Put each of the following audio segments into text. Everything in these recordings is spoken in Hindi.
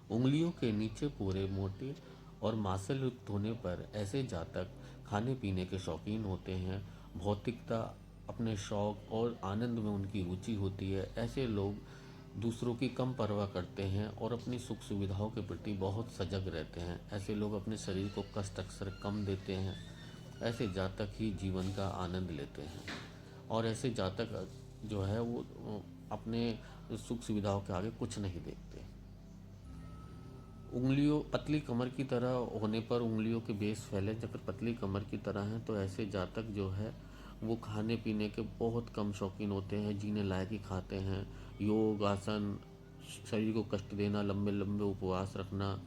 उंगलियों के नीचे पूरे मोटे और मांसल युक्त होने पर ऐसे जातक खाने पीने के शौकीन होते हैं। भौतिकता, अपने शौक और आनंद में उनकी रुचि होती है। ऐसे लोग दूसरों की कम परवाह करते हैं और अपनी सुख सुविधाओं के प्रति बहुत सजग रहते हैं। ऐसे लोग अपने शरीर को कष्ट अक्सर कम देते हैं। ऐसे जातक ही जीवन का आनंद लेते हैं और ऐसे जातक जो है वो अपने सुख सुविधाओं के आगे कुछ नहीं देखते। उंगलियों पतली कमर की तरह होने पर उंगलियों के बेस फैले अगर पतली कमर की तरह हैं तो ऐसे जातक जो है वो खाने पीने के बहुत कम शौकीन होते हैं, जीने लायक ही खाते हैं। योग आसन, शरीर को कष्ट देना, लंबे लंबे उपवास रखना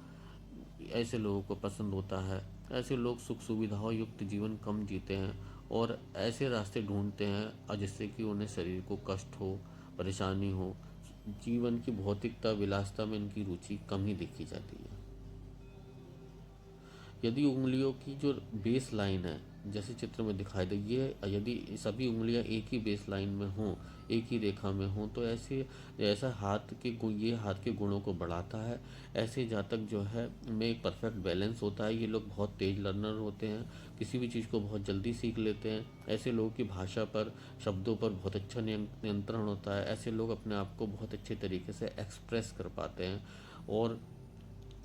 ऐसे लोगों को पसंद होता है। ऐसे लोग सुख सुविधाओं युक्त जीवन कम जीते हैं और ऐसे रास्ते ढूंढते हैं जिससे कि उन्हें शरीर को कष्ट हो, परेशानी हो। जीवन की भौतिकता विलासिता में इनकी रुचि कम ही देखी जाती है। यदि उंगलियों की जो बेस लाइन है जैसे चित्र में दिखाई दे, ये यदि सभी उंगलियां एक ही बेस लाइन में हों, एक ही रेखा में हों, तो ऐसे ऐसा हाथ के गुण, ये हाथ के गुणों को बढ़ाता है। ऐसे जातक जो है में एक परफेक्ट बैलेंस होता है। ये लोग बहुत तेज लर्नर होते हैं, किसी भी चीज़ को बहुत जल्दी सीख लेते हैं। ऐसे लोगों की भाषा पर, शब्दों पर बहुत अच्छा नियंत्रण होता है। ऐसे लोग अपने आप को बहुत अच्छे तरीके से एक्सप्रेस कर पाते हैं और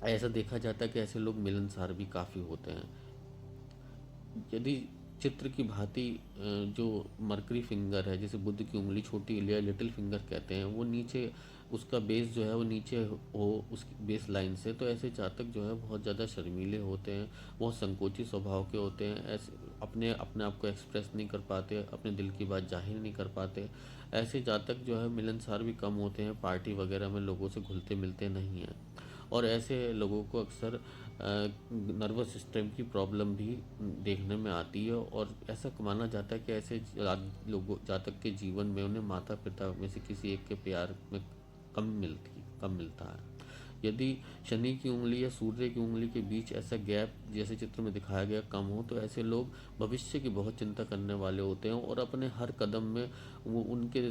ऐसा देखा जाता है कि ऐसे लोग मिलनसार भी काफ़ी होते हैं। यदि चित्र की भांति जो मरकरी फिंगर है, जैसे बुद्ध की उंगली छोटी या लिटिल फिंगर कहते हैं, वो नीचे उसका बेस जो है वो नीचे हो उसकी बेस लाइन से, तो ऐसे जातक जो है बहुत ज़्यादा शर्मीले होते हैं, बहुत संकोची स्वभाव के होते हैं। ऐसे अपने अपने आप को एक्सप्रेस नहीं कर पाते, अपने दिल की बात जाहिर नहीं कर पाते। ऐसे जातक जो है मिलनसार भी कम होते हैं, पार्टी वगैरह में लोगों से घुलते मिलते नहीं हैं और ऐसे लोगों को अक्सर नर्वस सिस्टम की प्रॉब्लम भी देखने में आती है और ऐसा माना जाता है कि ऐसे लोगों जातक के जीवन में उन्हें माता पिता में से किसी एक के प्यार में कम मिलता है। यदि शनि की उंगली या सूर्य की उंगली के बीच ऐसा गैप जैसे चित्र में दिखाया गया कम हो, तो ऐसे लोग भविष्य की बहुत चिंता करने वाले होते हैं और अपने हर कदम में वो उनके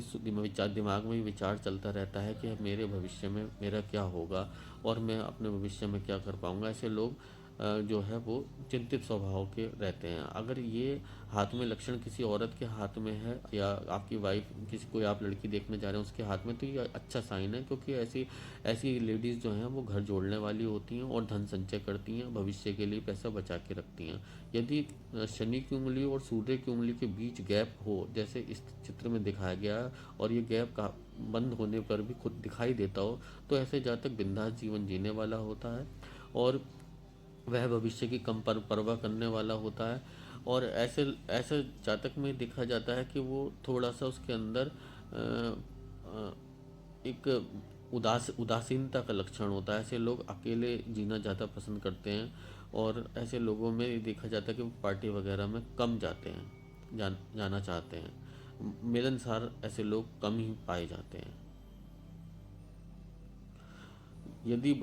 दिमाग में विचार चलता रहता है कि मेरे भविष्य में मेरा क्या होगा और मैं अपने भविष्य में क्या कर पाऊंगा। ऐसे लोग जो है वो चिंतित स्वभाव के रहते हैं। अगर ये हाथ में लक्षण किसी औरत के हाथ में है या आपकी वाइफ, किसी कोई आप लड़की देखने जा रहे हैं उसके हाथ में, तो ये अच्छा साइन है, क्योंकि ऐसी ऐसी लेडीज़ जो हैं वो घर जोड़ने वाली होती हैं और धन संचय करती हैं, भविष्य के लिए पैसा बचा के रखती हैं। यदि शनि की उंगली और सूर्य की उंगली के बीच गैप हो जैसे इस चित्र में दिखाया गया है और ये गैप का बंद होने पर भी खुद दिखाई देता हो, तो ऐसे जातक बिंदास जीवन जीने वाला होता है और वह भविष्य की कम परवाह करने वाला होता है। और ऐसे ऐसे जातक में देखा जाता है कि वो थोड़ा सा उसके अंदर अ, एक उदासीनता का लक्षण होता है। ऐसे लोग अकेले जीना ज़्यादा पसंद करते हैं और ऐसे लोगों में ये देखा जाता है कि वो पार्टी वगैरह में कम जाते हैं, जाना चाहते हैं। मिलनसार ऐसे लोग कम ही पाए जाते हैं। यदि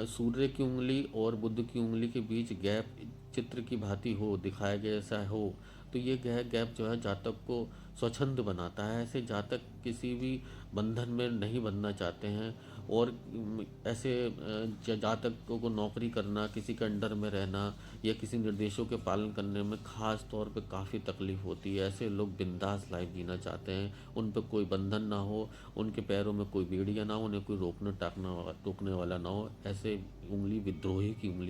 सूर्य की उंगली और बुध की उंगली के बीच गैप चित्र की भांति हो, दिखाया गया ऐसा हो, तो ये गैप जो है जातक को स्वच्छंद बनाता है। ऐसे जातक किसी भी बंधन में नहीं बंधना चाहते हैं और ऐसे जातकों को नौकरी करना, किसी के अंडर में रहना या किसी निर्देशों के पालन करने में ख़ास तौर पे काफ़ी तकलीफ़ होती है। ऐसे लोग बिंदास लाइफ जीना चाहते हैं, उन पर कोई बंधन ना हो, उनके पैरों में कोई बेड़ियाँ ना हो, उन्हें कोई रोकने वाला ना हो। ऐसे उंगली विद्रोही की उंगली